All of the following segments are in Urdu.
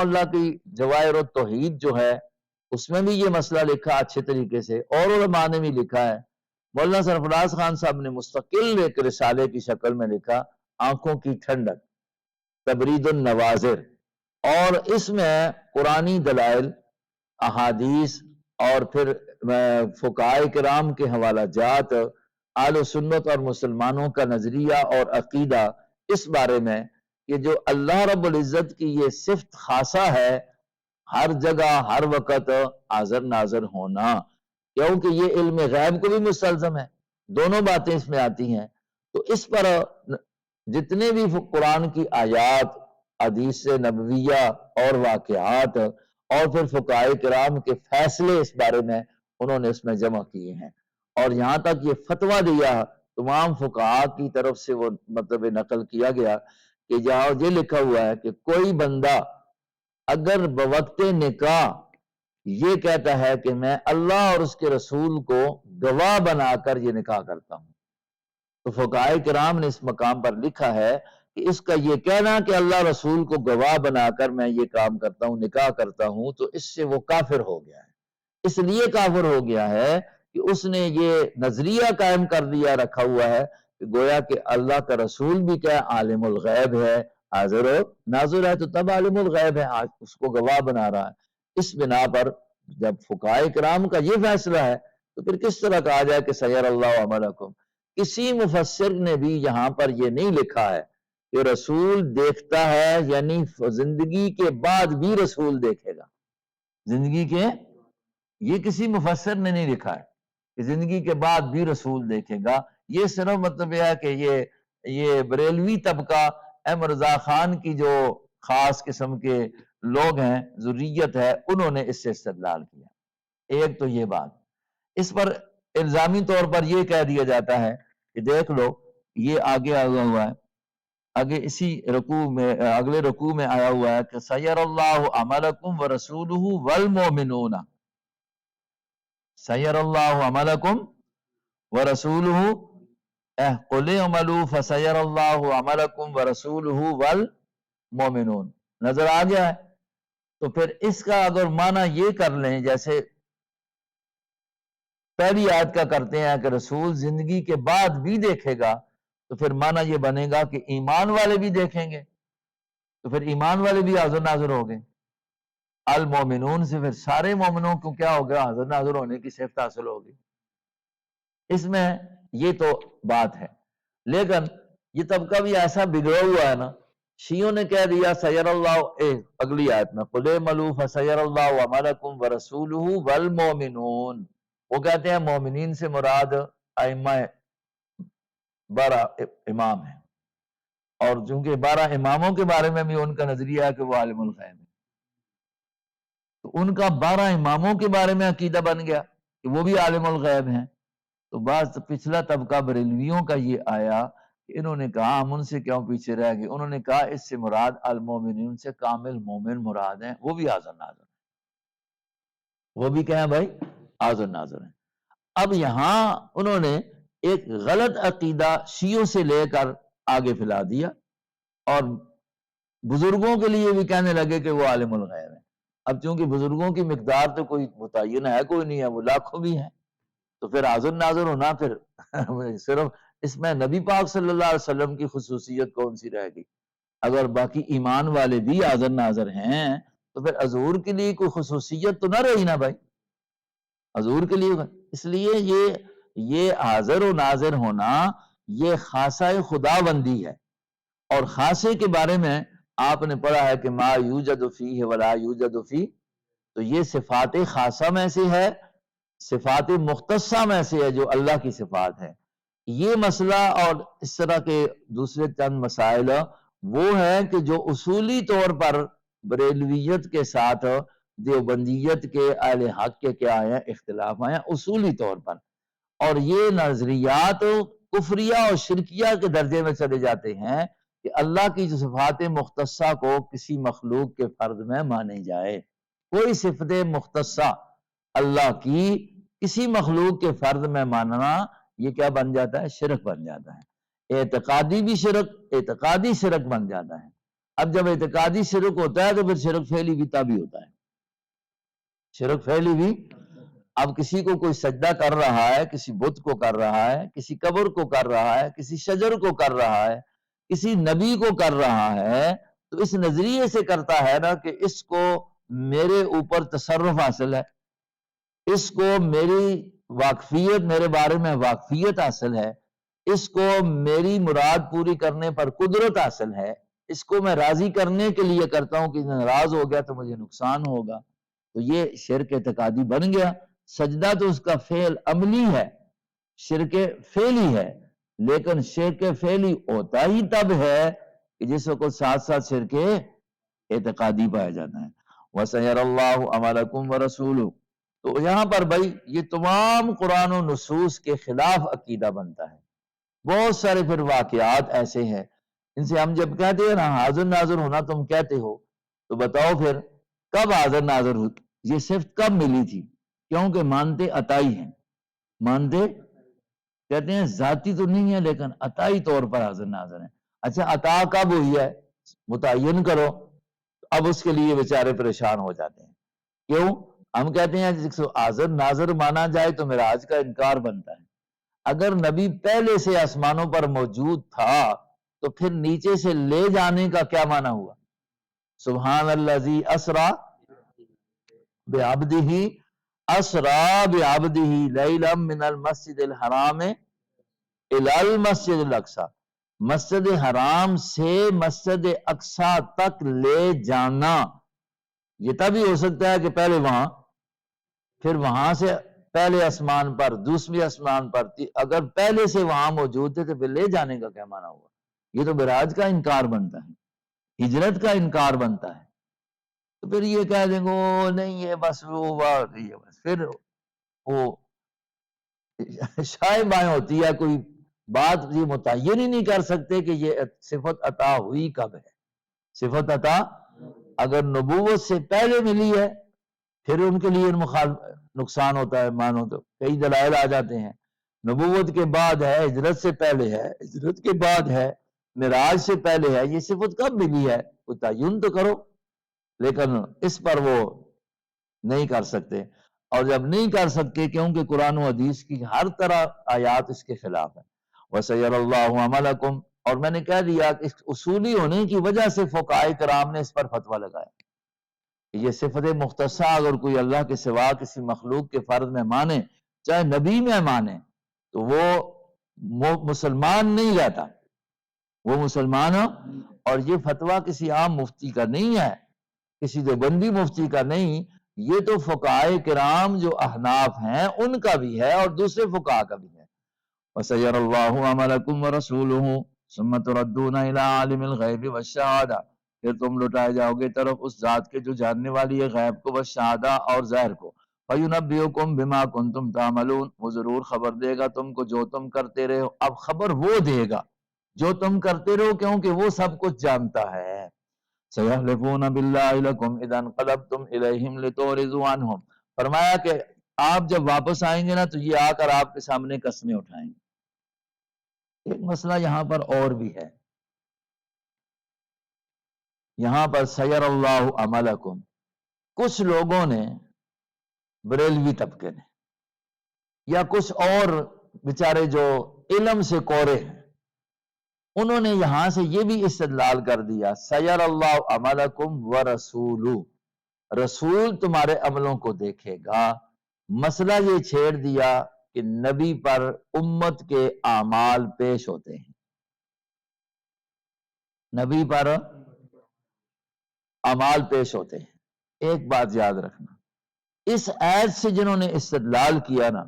اللہ کی جواہر التوحید جو ہے اس میں بھی یہ مسئلہ لکھا اچھے طریقے سے، اور علماء نے بھی لکھا ہے۔ مولانا سرفراز خان صاحب نے مستقل ایک رسالے کی شکل میں لکھا، آنکھوں کی ٹھنڈک، تبرید النواظر، اور اس میں قرآنی دلائل، احادیث، اور پھر فقہائے کرام کے حوالہ جات، اہل سنت اور مسلمانوں کا نظریہ اور عقیدہ اس بارے میں کہ جو اللہ رب العزت کی یہ صفت خاصہ ہے، ہر جگہ ہر وقت حاضر ناظر ہونا، کیونکہ یہ علم غیب کو بھی مستلزم ہے، دونوں باتیں اس میں آتی ہیں۔ تو اس پر جتنے بھی قرآن کی آیات، حدیث نبویہ اور واقعات، اور پھر فقہائے کرام کے فیصلے اس بارے میں انہوں نے اس میں جمع کیے ہیں، اور یہاں تک یہ فتویٰ دیا تمام فقہاء کی طرف سے، وہ مطلب نقل کیا گیا کہ جہاں یہ لکھا ہوا ہے کہ کوئی بندہ اگر بوقت نکاح یہ کہتا ہے کہ میں اللہ اور اس کے رسول کو گواہ بنا کر یہ نکاح کرتا ہوں، تو فقہائے کرام نے اس مقام پر لکھا ہے کہ اس کا یہ کہنا کہ اللہ رسول کو گواہ بنا کر میں یہ کام کرتا ہوں، نکاح کرتا ہوں، تو اس سے وہ کافر ہو گیا ہے۔ اس لیے کافر ہو گیا ہے کہ اس نے یہ نظریہ قائم کر دیا، رکھا ہوا ہے کہ گویا کہ اللہ کا رسول بھی کیا عالم الغیب ہے، حاضر و ناظر ہے، تو تب عالم الغیب ہے، آج اس کو گواہ بنا رہا ہے۔ اس بنا پر جب فقہائے کرام کا یہ فیصلہ ہے تو پھر کس طرح کہا جائے کہ سیر اللہ عملکم؟ کسی مفسر نے بھی یہاں پر یہ نہیں لکھا ہے کہ رسول دیکھتا ہے، یعنی زندگی کے بعد بھی رسول دیکھے گا، زندگی کے، یہ کسی مفسر نے نہیں لکھا ہے کہ زندگی کے بعد بھی رسول دیکھے گا۔ یہ صرف مطلب یہ ہے کہ یہ بریلوی طبقہ، احمد رضا خان کی جو خاص قسم کے لوگ ہیں، ذریت ہے، انہوں نے اس سے استدلال کیا۔ ایک تو یہ بات، اس پر الزامی طور پر یہ کہہ دیا جاتا ہے کہ دیکھ لو یہ آگے آیا ہوا ہے، آگے اسی رکوع میں، اگلے رکوع میں آیا ہوا ہے کہ سیر اللہ عملکم ورسولہ والمؤمنون، سیر اللہ عملکم ورسولہ، قل اعملوا فسیر اللہ عملکم ورسولہ والمؤمنون، نظر آ گیا ہے؟ تو پھر اس کا اگر معنی یہ کر لیں جیسے پہلی آیت کا کرتے ہیں کہ رسول زندگی کے بعد بھی دیکھے گا، تو پھر معنی یہ بنے گا کہ ایمان والے بھی دیکھیں گے، تو پھر ایمان والے بھی حاضر ناظر ہو گئے۔ المومنون سے پھر سارے مومنوں کو کیا ہو گیا؟ حاضر ناظر ہونے کی صفت حاصل ہوگی۔ اس میں یہ تو بات ہے، لیکن یہ طبقہ بھی ایسا بگڑا ہوا ہے نا، شیعوں نے کہہ دیا سیر اللہ، اگلی آیت میں قل اعملوا فسیر اللہ عملکم ورسولہ والمؤمنون، وہ کہتے ہیں مومنین سے مراد ائمہ 12 امام ہیں، اور چونکہ 12 اماموں کے بارے میں بھی ان کا نظریہ ہے کہ وہ عالم الغیب ہے، تو ان کا 12 اماموں کے بارے میں عقیدہ بن گیا کہ وہ بھی عالم الغیب ہیں۔ تو بعض پچھلا طبقہ بریلویوں کا یہ آیا کہ انہوں نے کہا ہم ان سے کیوں پیچھے رہ گئے، انہوں نے کہا اس سے مراد المومنین سے کامل مومن مراد ہیں، وہ بھی حاضر ناظر ہیں، وہ بھی کہیں بھائی حاضر ناظر ہیں۔ اب یہاں انہوں نے ایک غلط عقیدہ شیعوں سے لے کر آگے پھیلا دیا، اور بزرگوں کے لیے بھی کہنے لگے کہ وہ عالم الغیب ہیں۔ اب چونکہ بزرگوں کی مقدار تو کوئی متعین ہے کوئی نہیں ہے، وہ لاکھوں بھی ہیں، تو پھر حاضر ناظر ہونا پھر صرف اس میں نبی پاک صلی اللہ علیہ وسلم کی خصوصیت کون سی رہ گئی؟ اگر باقی ایمان والے بھی حاضر ناظر ہیں تو پھر حضور کے لیے کوئی خصوصیت تو نہ رہی نا بھائی، حضور کے لیے۔ اس لیے یہ حاضر و ناظر ہونا یہ خاصہ خداوندی ہے، اور خاصے کے بارے میں آپ نے پڑھا ہے کہ ما یوجد فیہ ولا یوجد فیہ، تو یہ صفات خاصہ میں سے ہے، صفات مختصہ میں سے ہے جو اللہ کی صفات ہے۔ یہ مسئلہ اور اس طرح کے دوسرے چند مسائل وہ ہیں کہ جو اصولی طور پر بریلویت کے ساتھ دیوبندیت کے اہل حق کے کیا آئے ہیں، اختلاف آئے ہیں اصولی طور پر، اور یہ نظریات کفریہ اور شرکیہ کے درجے میں چلے جاتے ہیں کہ اللہ کی جو صفات مختصہ کو کسی مخلوق کے فرد میں مانے جائے۔ کوئی صفت مختصہ اللہ کی کسی مخلوق کے فرد میں ماننا یہ کیا بن جاتا ہے؟ شرک بن جاتا ہے، اعتقادی بھی شرک، اعتقادی شرک بن جاتا ہے۔ اب جب اعتقادی شرک ہوتا ہے تو پھر شرک فعلی بھی تبھی ہوتا ہے، شرک فعلی بھی۔ اب کسی کو کوئی سجدہ کر رہا ہے، کسی بت کو کر رہا ہے، کسی قبر کو کر رہا ہے، کسی شجر کو کر رہا ہے، کسی نبی کو کر رہا ہے، تو اس نظریے سے کرتا ہے نا کہ اس کو میرے اوپر تصرف حاصل ہے، اس کو میری واقفیت، میرے بارے میں واقفیت حاصل ہے، اس کو میری مراد پوری کرنے پر قدرت حاصل ہے، اس کو میں راضی کرنے کے لیے کرتا ہوں کہ ناراض ہو گیا تو مجھے نقصان ہوگا، تو یہ شرک اعتقادی بن گیا۔ سجدہ تو اس کا فعل عملی ہے، شرک فعلی ہے، لیکن شرک فعلی ہوتا ہی تب ہے کہ جس کو ساتھ ساتھ شرک اعتقادی پایا جاتا ہے۔ وَسَيَرَ اللَّهُ عَمَلَكُمْ وَرَسُولُهُ، تو یہاں پر بھائی یہ تمام قرآن و نصوص کے خلاف عقیدہ بنتا ہے۔ بہت سارے پھر واقعات ایسے ہیں، ان سے ہم جب کہتے ہیں نا حاضر ناظر ہونا تم کہتے ہو، تو بتاؤ پھر کب حاضر ناظر ہو، یہ صفت کب ملی تھی؟ کیونکہ مانتے عطائی ہیں، مانتے کہتے ہیں ذاتی تو نہیں ہے لیکن عطائی طور پر حاضر ناظر ہیں۔ اچھا عطا کب ہوئی ہے متعین کرو، اب اس کے لیے بیچارے پریشان ہو جاتے ہیں۔ کیوں؟ ہم کہتے ہیں جس کو حاضر ناظر مانا جائے تو معراج کا انکار بنتا ہے۔ اگر نبی پہلے سے آسمانوں پر موجود تھا تو پھر نیچے سے لے جانے کا کیا معنی ہوا؟ سبحان الذی اسرا بعبدہ، اسرا بعبدہ لیلا من المسجد الحرام الی المسجد الاقصی، مسجد حرام سے مسجد اقصی تک لے جانا۔ یہ تبھی ہو سکتا ہے کہ پہلے وہاں، پھر وہاں سے پہلے آسمان پر، دوسری آسمان پر، اگر پہلے سے وہاں موجود تھے تو پھر لے جانے کا کیا معنی ہوا؟ یہ تو معراج کا انکار بنتا ہے، ہجرت کا انکار بنتا ہے۔ تو پھر یہ کہہ دیں گے نہیں یہ بس وہ بات، یہ بس پھر وہ شائع بائیں ہوتی ہے، کوئی بات یہ متعین ہی نہیں کر سکتے کہ یہ صفت عطا ہوئی کب ہے۔ صفت عطا اگر نبوت سے پہلے ملی ہے پھر ان کے لیے نقصان ہوتا ہے، مانو تو کئی دلائل آ جاتے ہیں۔ نبوت کے بعد ہے، ہجرت سے پہلے ہے، ہجرت کے بعد ہے، معراج سے پہلے ہے، یہ صفت کب ملی ہے؟ کوئی تعین تو کرو، لیکن اس پر وہ نہیں کر سکتے۔ اور جب نہیں کر سکتے کیونکہ قرآن و حدیث کی ہر طرح آیات اس کے خلاف ہے۔ وَسَيَرَ اللَّهُ عَمَلَكُمْ، اور میں نے کہہ دیا کہ اس اصولی ہونے کی وجہ سے فقہاء کرام نے اس پر فتویٰ لگایا کہ یہ صفت مختصہ اگر کوئی اللہ کے سوا کسی مخلوق کے فرض میں مانے، چاہے نبی میں مانے، تو وہ مسلمان نہیں رہتا، وہ مسلمان ہو۔ اور یہ فتویٰ کسی عام مفتی کا نہیں ہے، کسی دیوبندی مفتی کا نہیں، یہ تو فقہاء کرام جو احناف ہیں ان کا بھی ہے اور دوسرے فقہاء کا بھی ہے۔ وَسَيَرَ اللَّهُ عَمَلَكُمْ وَرَسُولُهُ ثُمَّ تُرَدُّونَ إِلَىٰ عَالِمِ الْغَيْبِ وَالشَّهَادَةِ، پھر تم لوٹائے جاؤ گے طرف اس ذات کے جو جاننے والی ہے غیب کو، والشہادہ اور ظاہر کو۔ فَيُنَبِّئُكُم بِمَا كُنتُمْ تَعْمَلُونَ، وہ ضرور خبر دے گا تم کو جو تم کرتے رہے ہو۔ اب خبر وہ دے گا جو تم کرتے رہو، کیونکہ وہ سب کچھ جانتا ہے۔ سَيَحْلِفُونَ بِاللَّهِ لَكُمْ إِذَا انقَلَبْتُمْ إِلَيْهِمْ لِتُعْرِضُوا عَنْهُمْ، فرمایا کہ آپ جب واپس آئیں گے نا تو یہ آ کر آپ کے سامنے قسمیں اٹھائیں گے۔ ایک مسئلہ یہاں پر اور بھی ہے، یہاں پر سَيَرَ اللَّهُ عَمَلَكُمْ، کچھ لوگوں نے، بریلوی طبقے نے یا کچھ اور بیچارے جو علم سے کورے ہیں، انہوں نے یہاں سے یہ بھی استدلال کر دیا سَيَرَ اللَّهُ عَمَلَكُمْ وَرَسُولُهُ، رسول تمہارے عملوں کو دیکھے گا۔ مسئلہ یہ چھیڑ دیا کہ نبی پر امت کے اعمال پیش ہوتے ہیں، نبی پر اعمال پیش ہوتے ہیں۔ ایک بات یاد رکھنا، اس آیت سے جنہوں نے استدلال کیا نا،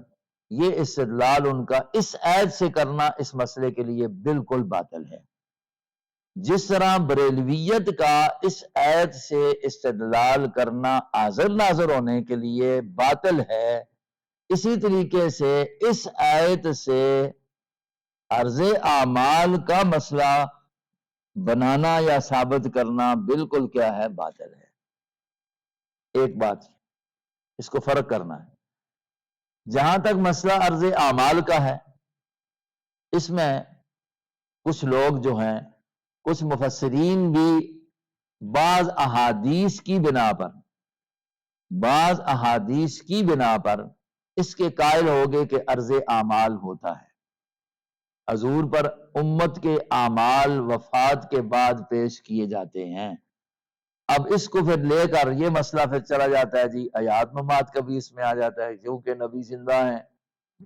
یہ استدلال ان کا اس آیت سے کرنا اس مسئلے کے لیے بالکل باطل ہے۔ جس طرح بریلویت کا اس آیت سے استدلال کرنا حاضر ناظر ہونے کے لیے باطل ہے، اسی طریقے سے اس آیت سے عرض اعمال کا مسئلہ بنانا یا ثابت کرنا بالکل کیا ہے؟ باطل ہے۔ ایک بات اس کو فرق کرنا ہے۔ جہاں تک مسئلہ عرض اعمال کا ہے، اس میں کچھ لوگ جو ہیں، کچھ مفسرین بھی بعض احادیث کی بنا پر اس کے قائل ہو گئے کہ عرض اعمال ہوتا ہے، حضور پر امت کے اعمال وفات کے بعد پیش کیے جاتے ہیں۔ اب اس کو پھر لے کر یہ مسئلہ پھر چلا جاتا ہے جی حیات ممات کا بھی اس میں آ جاتا ہے، کیونکہ نبی زندہ ہیں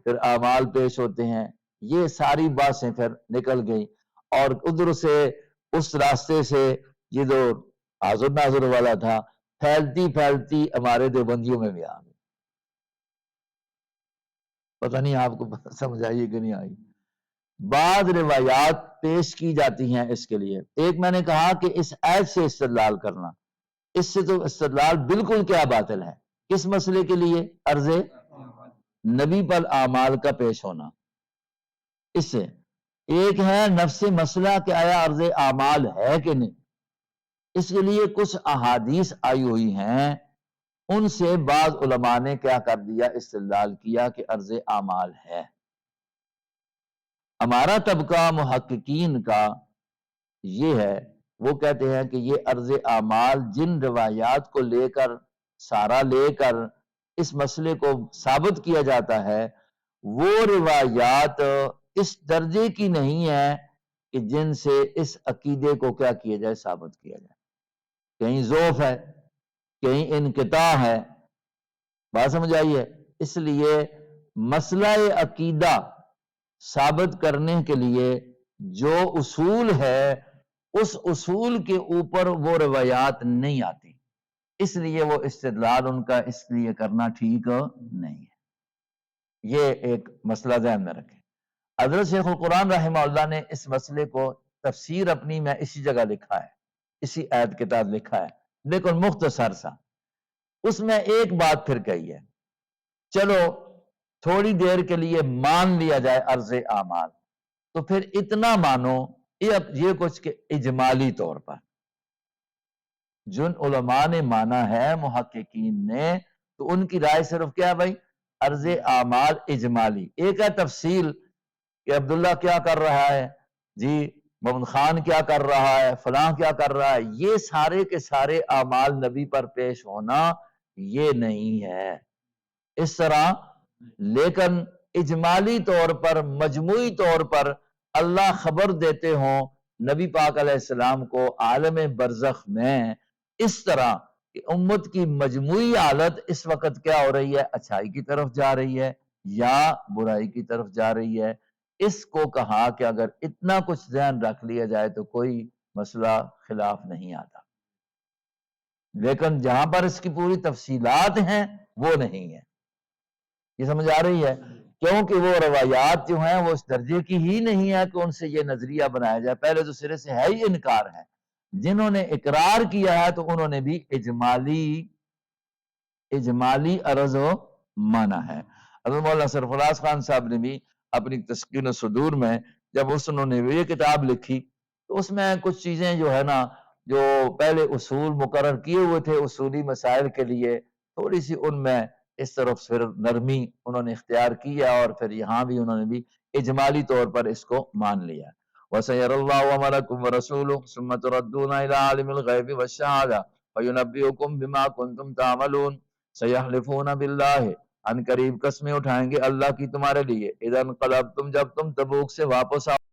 پھر اعمال پیش ہوتے ہیں۔ یہ ساری باتیں پھر نکل گئی، اور ادھر سے اس راستے سے یہ جو حاضر ناظر والا تھا پھیلتی پھیلتی ہمارے دیوبندیوں میں بھی آ گئی۔ پتہ نہیں آپ کو سمجھ آئی کہ نہیں آئی۔ بعض روایات پیش کی جاتی ہیں اس کے لیے۔ ایک میں نے کہا کہ اس آیت سے استدلال کرنا، اس سے تو استدلال بالکل کیا باطل ہے۔ کس مسئلے کے لیے؟ عرض نبی پر اعمال کا پیش ہونا۔ اس سے ایک ہے نفس مسئلہ کہ آیا عرض اعمال ہے کہ نہیں، اس کے لیے کچھ احادیث آئی ہوئی ہیں، ان سے بعض علماء نے کیا کر دیا، استدلال کیا کہ عرض اعمال ہے۔ ہمارا طبقہ محققین کا یہ ہے، وہ کہتے ہیں کہ یہ عرض اعمال جن روایات کو لے کر سارا لے کر اس مسئلے کو ثابت کیا جاتا ہے، وہ روایات اس درجے کی نہیں ہے کہ جن سے اس عقیدے کو کیا کیا جائے، ثابت کیا جائے۔ کہیں ضعف ہے، کہیں انقطاع ہے، بات سمجھ آئی ہے۔ اس لیے مسئلہ عقیدہ ثابت کرنے کے لیے جو اصول ہے، اس اصول کے اوپر وہ روایات نہیں آتی، اس لیے وہ استدلال ان کا اس لیے کرنا ٹھیک نہیں ہے۔ یہ ایک مسئلہ ذہن میں رکھیں۔ حضرت شیخ القرآن رحمہ اللہ نے اس مسئلے کو تفسیر اپنی میں اسی جگہ لکھا ہے، اسی آیت کے تحت لکھا ہے، لیکن مختصر سا۔ اس میں ایک بات پھر کہی ہے، چلو تھوڑی دیر کے لیے مان لیا جائے عرض اعمال، تو پھر اتنا مانو یہ کچھ کہ اجمالی طور پر جن علماء نے مانا ہے محققین نے، تو ان کی رائے صرف کیا ہے بھائی، عرض اعمال اجمالی۔ ایک ہے تفصیل کہ عبداللہ کیا کر رہا ہے، جی محمد خان کیا کر رہا ہے، فلاں کیا کر رہا ہے، یہ سارے کے سارے اعمال نبی پر پیش ہونا یہ نہیں ہے اس طرح۔ لیکن اجمالی طور پر، مجموعی طور پر اللہ خبر دیتے ہوں نبی پاک علیہ السلام کو عالم برزخ میں، اس طرح کہ امت کی مجموعی حالت اس وقت کیا ہو رہی ہے، اچھائی کی طرف جا رہی ہے یا برائی کی طرف جا رہی ہے۔ اس کو کہا کہ اگر اتنا کچھ ذہن رکھ لیا جائے تو کوئی مسئلہ خلاف نہیں آتا، لیکن جہاں پر اس کی پوری تفصیلات ہیں وہ نہیں ہے۔ یہ سمجھ آ رہی ہے؟ کیونکہ وہ روایات جو ہیں وہ اس درجے کی ہی نہیں ہے کہ ان سے یہ نظریہ بنایا جائے۔ پہلے تو سرے سے ہے ہی انکار ہے، جنہوں نے اقرار کیا ہے تو انہوں نے بھی اجمالی عرض و مانا ہے۔ حضرت مولانا سرفراز خان صاحب نے بھی اپنی تسکین الصدور میں جب انہوں نے یہ کتاب لکھی تو اس میں کچھ چیزیں جو ہے نا، جو پہلے اصول مقرر کیے ہوئے تھے اصولی مسائل کے لیے، تھوڑی سی ان میں اس طرف پھر نرمی انہوں نے اختیار کی ہے، اور پھر یہاں بھی انہوں نے بھی اجمالی طور پر اس کو مان لیا۔ وَسَيَرَ اللَّهُ عَمَلَكُمْ وَرَسُولُهُ ثُمَّ تُرَدُّونَ إِلَىٰ عَالِمِ الْغَيْبِ وَالشَّهَادَةِ فَيُنَبِّئُكُم بِمَا كُنتُمْ تَعْمَلُونَ۔ سَيَحْلِفُونَ بِاللَّهِ، ان قریب قسمیں اٹھائیں گے اللہ کی تمہارے لیے، اِذَا انقلبتم، جب تم تبوک سے واپس آؤ